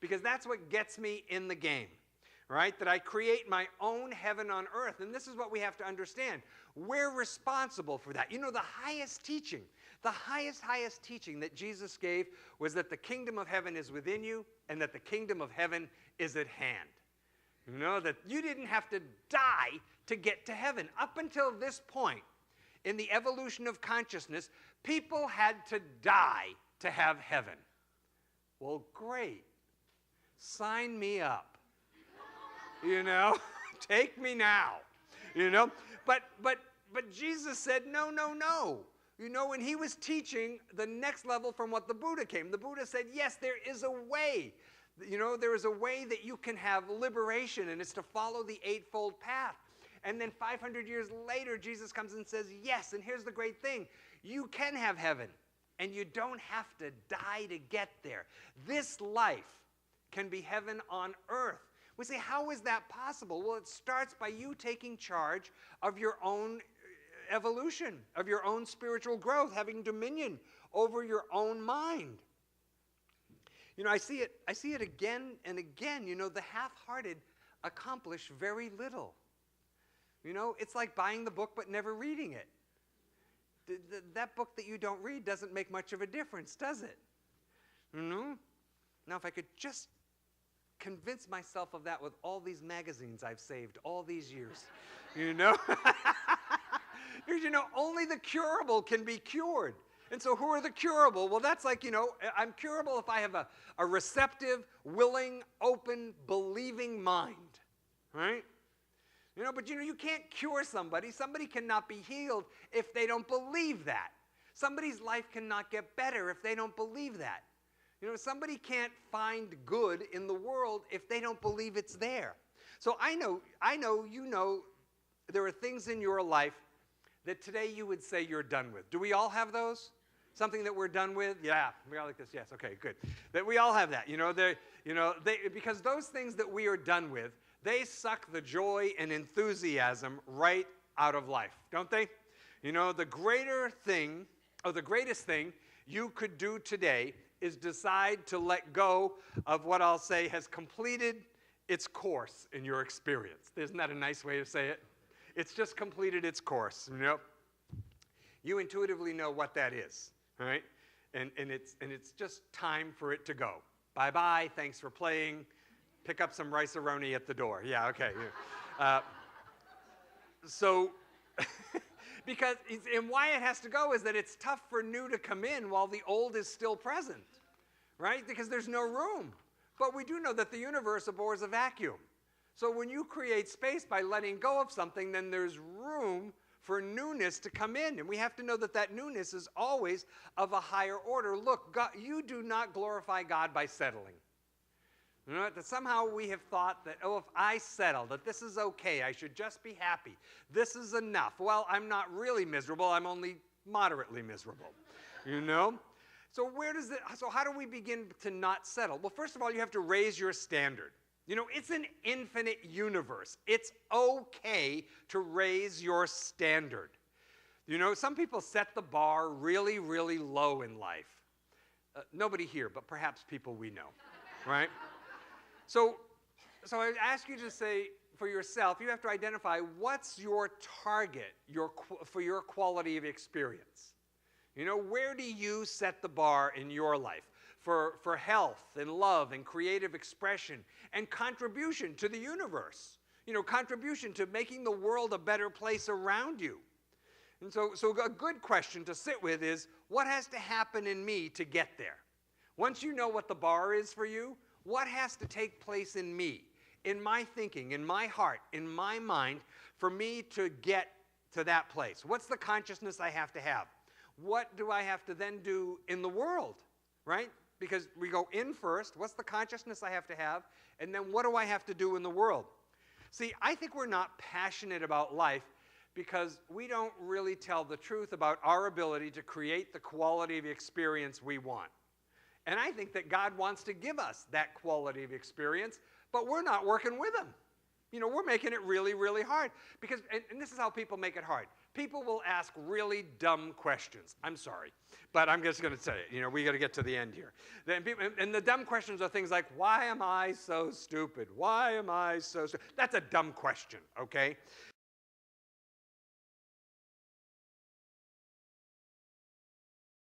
because that's what gets me in the game, right? That I create my own heaven on earth. And this is what we have to understand. We're responsible for that. You know, the highest teaching that Jesus gave was that the kingdom of heaven is within you and that the kingdom of heaven is at hand. You know, that you didn't have to die to get to heaven. Up until this point in the evolution of consciousness, people had to die to have heaven. Well, great. Sign me up. You know, take me now. You know, but Jesus said, no, no, no. You know, when he was teaching the next level from what the Buddha came, the Buddha said, yes, there is a way. You know, there is a way that you can have liberation, and it's to follow the eightfold path. And then 500 years later, Jesus comes and says, yes, and here's the great thing. You can have heaven, and you don't have to die to get there. This life can be heaven on earth. We say, how is that possible? Well, it starts by you taking charge of your own evolution, of your own spiritual growth, having dominion over your own mind. You know, I see it again and again. You know, the half-hearted accomplish very little. You know, it's like buying the book but never reading it. That book that you don't read doesn't make much of a difference, does it? You know? Now, if I could just convince myself of that with all these magazines I've saved all these years, you know? Because, you know, only the curable can be cured. And so who are the curable? Well, that's like, you know, I'm curable if I have a receptive, willing, open, believing mind, right? You know, but you know, you can't cure somebody. Somebody cannot be healed if they don't believe that. Somebody's life cannot get better if they don't believe that. You know, somebody can't find good in the world if they don't believe it's there. So I know, you know, there are things in your life that today you would say you're done with. Do we all have those? Something that we're done with? Yeah, we all like this. Yes, okay, good. That we all have that. You know, because those things that we are done with, they suck the joy and enthusiasm right out of life, don't they? You know, the greatest thing you could do today is decide to let go of what I'll say has completed its course in your experience. Isn't that a nice way to say it? It's just completed its course, you know? You intuitively know what that is, right? And it's just time for it to go. Bye-bye, thanks for playing. Pick up some rice-a-roni at the door. Yeah, okay. Yeah. Because, and why it has to go is that it's tough for new to come in while the old is still present, right? Because there's no room. But we do know that the universe abhors a vacuum. So when you create space by letting go of something, then there's room for newness to come in. And we have to know that that newness is always of a higher order. Look, God, you do not glorify God by settling. You know, that somehow we have thought that, oh, if I settle, that this is okay, I should just be happy. This is enough. Well, I'm not really miserable, I'm only moderately miserable. You know? So how do we begin to not settle? Well, first of all, you have to raise your standard. You know, it's an infinite universe. It's okay to raise your standard. You know, some people set the bar really, really low in life. Nobody here, but perhaps people we know, right? So I ask you to say for yourself, you have to identify what's your target for your quality of experience. You know, where do you set the bar in your life for health and love and creative expression and contribution to the universe? You know, contribution to making the world a better place around you. And so a good question to sit with is, what has to happen in me to get there? Once you know what the bar is for you, what has to take place in me, in my thinking, in my heart, in my mind, for me to get to that place? What's the consciousness I have to have? What do I have to then do in the world, right? Because we go in first, what's the consciousness I have to have, and then what do I have to do in the world? See, I think we're not passionate about life because we don't really tell the truth about our ability to create the quality of experience we want. And I think that God wants to give us that quality of experience, but we're not working with him. You know, we're making it really, really hard. Because, and this is how people make it hard. people will ask really dumb questions. I'm sorry, but I'm just going to say it. You know, we got to get to the end here. And the dumb questions are things like, why am I so stupid? Why am I so stupid? That's a dumb question, okay?